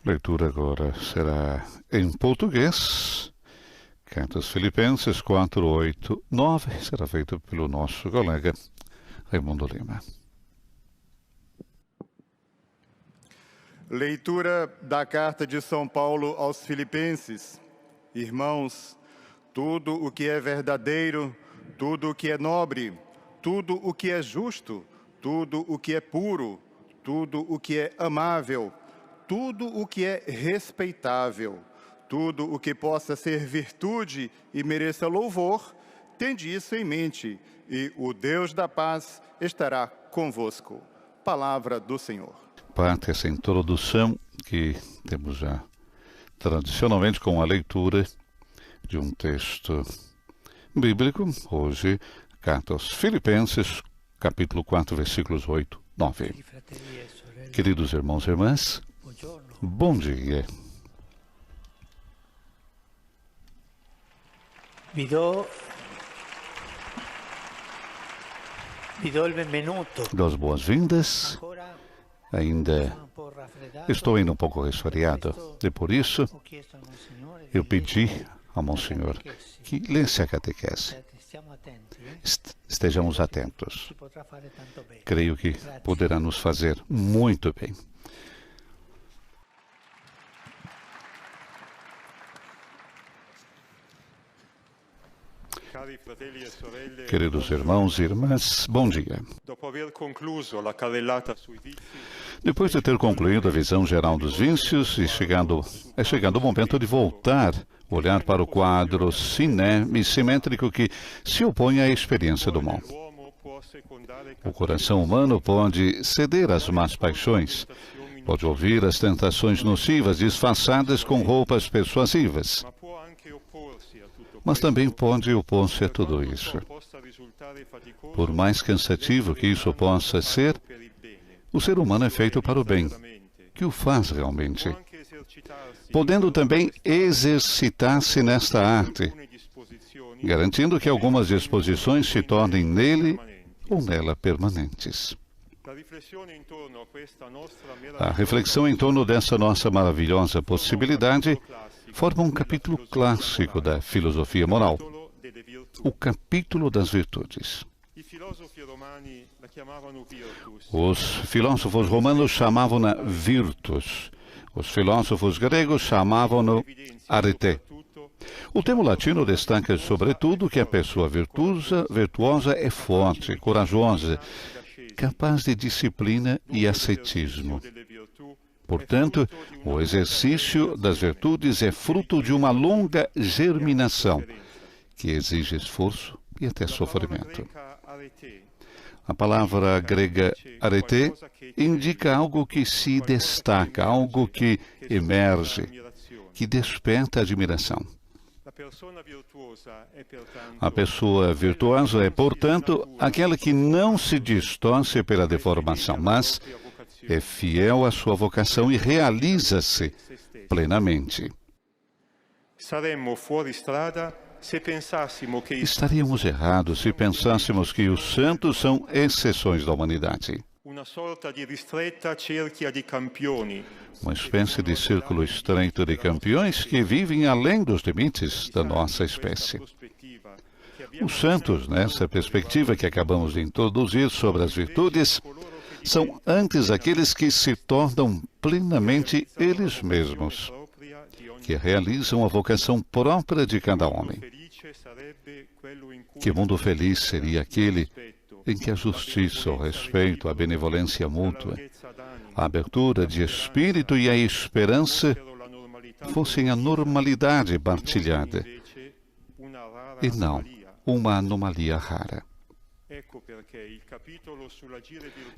Leitura agora será em português. Carta aos Filipenses 4, 8, 9. Será feita pelo nosso colega Raimundo Lima. Leitura da Carta de São Paulo aos Filipenses. Irmãos, tudo o que é verdadeiro, tudo o que é nobre, tudo o que é justo, tudo o que é puro, tudo o que é amável, tudo o que é respeitável, tudo o que possa ser virtude e mereça louvor, tende isso em mente, e o Deus da paz estará convosco. Palavra do Senhor. Parte essa introdução que temos já tradicionalmente com a leitura de um texto bíblico. Hoje, Carta aos Filipenses, capítulo 4, versículos 8, 9. Queridos irmãos e irmãs, bom dia. Vi do il benvenuto. Das boas-vindas. Ainda estou ainda um pouco resfriado e por isso eu pedi ao Monsenhor que lesse a catequese. Estejamos atentos. Creio que poderá nos fazer muito bem. Queridos irmãos e irmãs, bom dia. Depois de ter concluído a visão geral dos vícios e chegando o momento de voltar, olhar para o quadro simétrico que se opõe à experiência do mal. O coração humano pode ceder às más paixões, pode ouvir as tentações nocivas disfarçadas com roupas persuasivas, mas também pode opor-se a tudo isso. Por mais cansativo que isso possa ser, o ser humano é feito para o bem, que o faz realmente, podendo também exercitar-se nesta arte, garantindo que algumas disposições se tornem nele ou nela permanentes. A reflexão em torno dessa nossa maravilhosa possibilidade forma um capítulo clássico da filosofia moral, o capítulo das virtudes. Os filósofos romanos chamavam-na virtus, os filósofos gregos chamavam-no arete. O termo latino destaca sobretudo que a pessoa virtuosa é forte, corajosa, capaz de disciplina e ascetismo. Portanto, o exercício das virtudes é fruto de uma longa germinação, que exige esforço e até sofrimento. A palavra grega arete indica algo que se destaca, algo que emerge, que desperta admiração. A pessoa virtuosa é, portanto, aquela que não se distorce pela deformação, mas é fiel à sua vocação e realiza-se plenamente. Estaríamos errados se pensássemos que os santos são exceções da humanidade. Uma espécie de círculo estreito de campeões que vivem além dos limites da nossa espécie. Os santos, nessa perspectiva que acabamos de introduzir sobre as virtudes, são antes aqueles que se tornam plenamente eles mesmos, que realizam a vocação própria de cada homem. Que mundo feliz seria aquele em que a justiça, o respeito, a benevolência mútua, a abertura de espírito e a esperança fossem a normalidade partilhada, e não uma anomalia rara.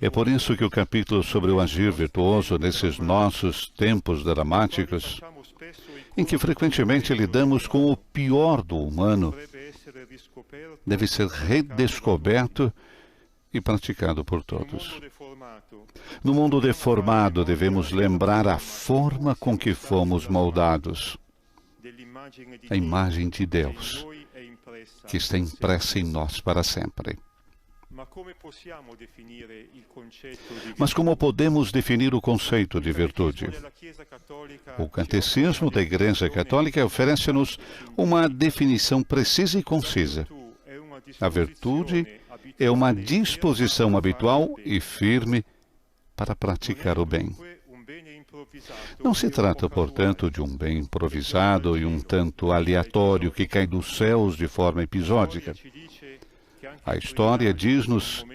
É por isso que o capítulo sobre o agir virtuoso nesses nossos tempos dramáticos, em que frequentemente lidamos com o pior do humano, deve ser redescoberto e praticado por todos. No mundo deformado, devemos lembrar a forma com que fomos moldados, a imagem de Deus, que está impressa em nós para sempre. Mas como podemos definir o conceito de virtude? O Catecismo da Igreja Católica oferece-nos uma definição precisa e concisa. A virtude é uma disposição habitual e firme para praticar o bem. Não se trata, portanto, de um bem improvisado e um tanto aleatório que cai dos céus de forma episódica. A história diz-nos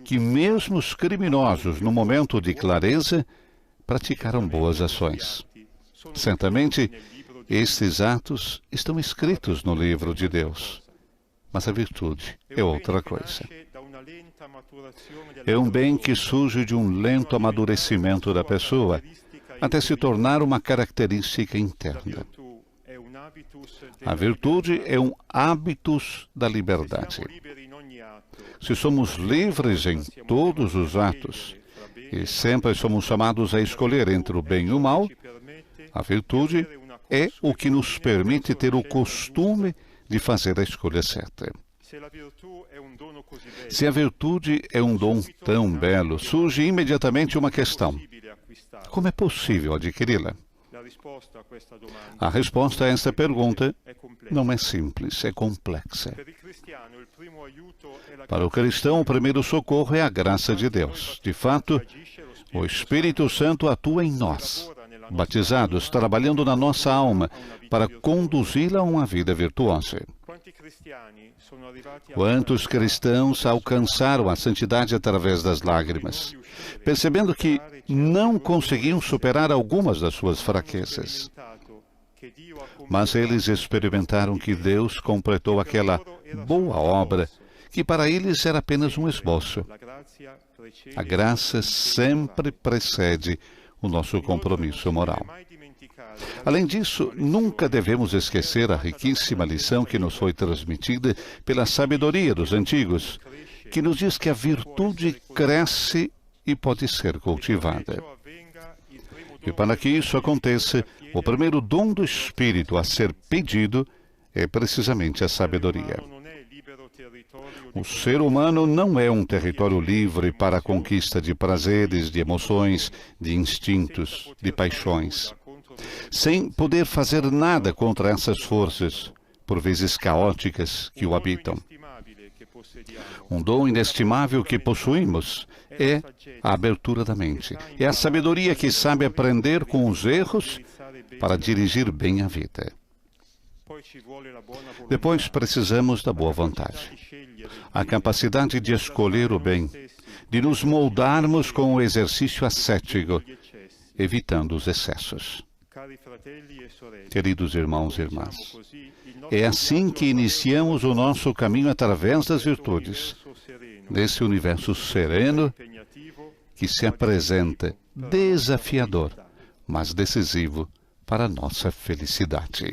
que mesmo os criminosos, no momento de clareza, praticaram boas ações. Certamente, estes atos estão escritos no livro de Deus. Mas a virtude é outra coisa. É um bem que surge de um lento amadurecimento da pessoa, até se tornar uma característica interna. A virtude é um hábitus da liberdade. Se somos livres em todos os atos, e sempre somos chamados a escolher entre o bem e o mal, a virtude é o que nos permite ter o costume de fazer a escolha certa. Se a virtude é um dom tão belo, surge imediatamente uma questão: como é possível adquiri-la? A resposta a esta pergunta não é simples, é complexa. Para o cristão, o primeiro socorro é a graça de Deus. De fato, o Espírito Santo atua em nós, batizados, trabalhando na nossa alma, para conduzi-la a uma vida virtuosa. Quantos cristãos alcançaram a santidade através das lágrimas, percebendo que não conseguiam superar algumas das suas fraquezas. Mas eles experimentaram que Deus completou aquela boa obra, que para eles era apenas um esboço. A graça sempre precede o nosso compromisso moral. Além disso, nunca devemos esquecer a riquíssima lição que nos foi transmitida pela sabedoria dos antigos, que nos diz que a virtude cresce e pode ser cultivada. E para que isso aconteça, o primeiro dom do Espírito a ser pedido é precisamente a sabedoria. O ser humano não é um território livre para a conquista de prazeres, de emoções, de instintos, de paixões, sem poder fazer nada contra essas forças, por vezes caóticas, que o habitam. Um dom inestimável que possuímos é a abertura da mente. É a sabedoria que sabe aprender com os erros para dirigir bem a vida. Depois precisamos da boa vontade, a capacidade de escolher o bem, de nos moldarmos com o exercício ascético, evitando os excessos. Queridos irmãos e irmãs, é assim que iniciamos o nosso caminho através das virtudes, nesse universo sereno que se apresenta desafiador, mas decisivo para a nossa felicidade.